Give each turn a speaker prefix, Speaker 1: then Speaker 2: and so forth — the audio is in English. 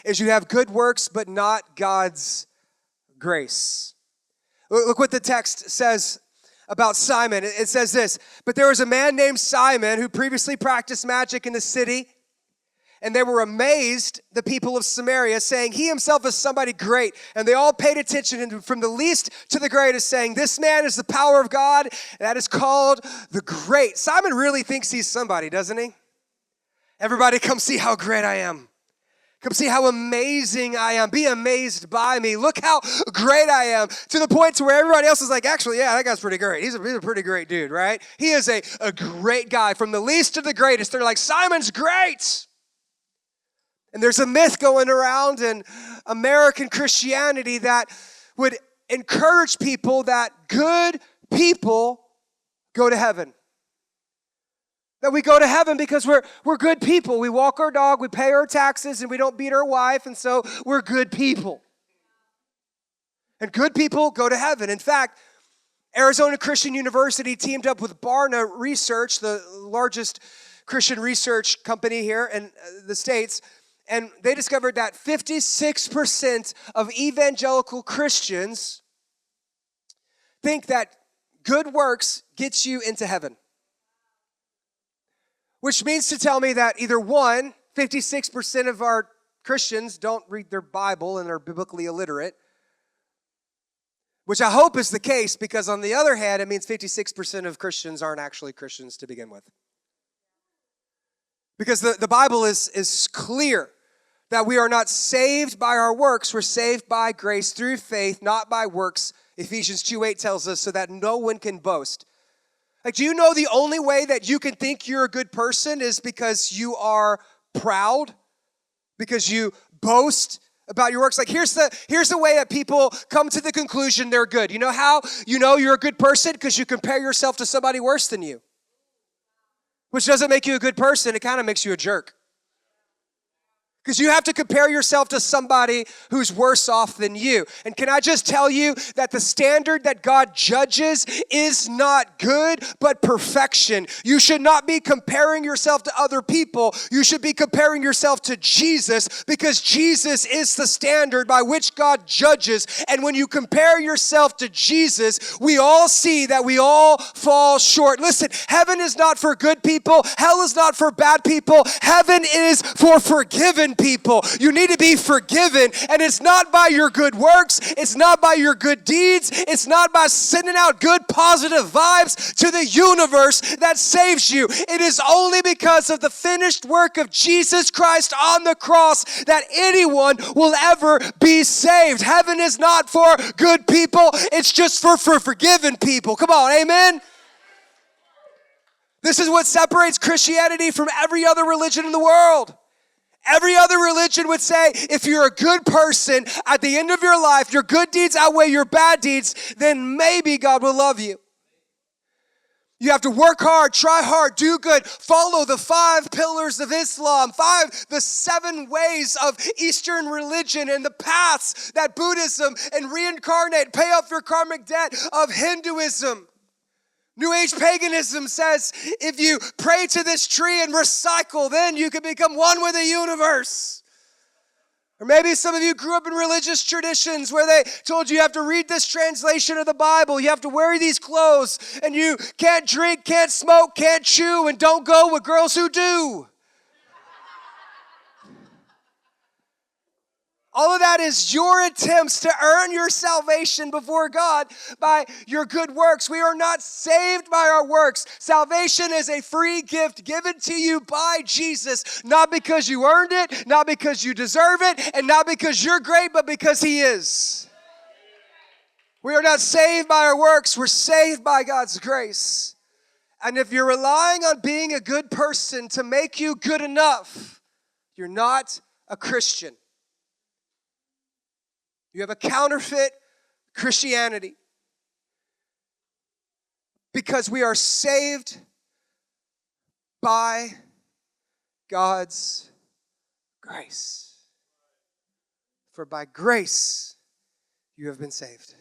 Speaker 1: is you have good works, but not God's grace. Look what the text says about Simon. It says this, but there was a man named Simon who previously practiced magic in the city, and they were amazed, the people of Samaria, saying, he himself is somebody great. And they all paid attention, from the least to the greatest, saying, this man is the power of God, that is called the Great. Simon really thinks he's somebody, doesn't he? Everybody come see how great I am. Come see how amazing I am. Be amazed by me. Look how great I am. To the point to where everybody else is like, actually, yeah, that guy's pretty great. He's a pretty great dude, right? He is a great guy. From the least to the greatest, they're like, Simon's great. And there's a myth going around in American Christianity that would encourage people that good people go to heaven. That we go to heaven because we're good people. We walk our dog, we pay our taxes, and we don't beat our wife, and so we're good people. And good people go to heaven. In fact, Arizona Christian University teamed up with Barna Research, the largest Christian research company here in the States, and they discovered that 56% of evangelical Christians think that good works gets you into heaven. Which means to tell me that either one, 56% of our Christians don't read their Bible and are biblically illiterate, which I hope is the case, because on the other hand, it means 56% of Christians aren't actually Christians to begin with. Because the Bible is clear that we are not saved by our works. We're saved by grace through faith, not by works. Ephesians 2:8 tells us, so that no one can boast. Like, do you know the only way that you can think you're a good person is because you are proud? Because you boast about your works? Like, here's the way that people come to the conclusion they're good. You know how you know you're a good person? Because you compare yourself to somebody worse than you. Which doesn't make you a good person. It kind of makes you a jerk. Because you have to compare yourself to somebody who's worse off than you. And can I just tell you that the standard that God judges is not good, but perfection. You should not be comparing yourself to other people. You should be comparing yourself to Jesus, because Jesus is the standard by which God judges. And when you compare yourself to Jesus, we all see that we all fall short. Listen, heaven is not for good people. Hell is not for bad people. Heaven is for forgiven people. You need to be forgiven, and it's not by your good works. It's not by your good deeds. It's not by sending out good positive vibes to the universe that saves you. It is only because of the finished work of Jesus Christ on the cross that anyone will ever be saved. Heaven is not for good people. It's just for forgiven people. Come on, amen? This is what separates Christianity from every other religion in the world. Every other religion would say, if you're a good person, at the end of your life, your good deeds outweigh your bad deeds, then maybe God will love you. You have to work hard, try hard, do good, follow the 5 pillars of Islam, the 7 ways of Eastern religion, and the paths that Buddhism and reincarnate, pay off your karmic debt of Hinduism. New Age paganism says if you pray to this tree and recycle, then you can become one with the universe. Or maybe some of you grew up in religious traditions where they told you have to read this translation of the Bible, you have to wear these clothes, and you can't drink, can't smoke, can't chew, and don't go with girls who do. All of that is your attempts to earn your salvation before God by your good works. We are not saved by our works. Salvation is a free gift given to you by Jesus, not because you earned it, not because you deserve it, and not because you're great, but because He is. We are not saved by our works. We're saved by God's grace. And if you're relying on being a good person to make you good enough, you're not a Christian. You have a counterfeit Christianity, because we are saved by God's grace. For by grace you have been saved.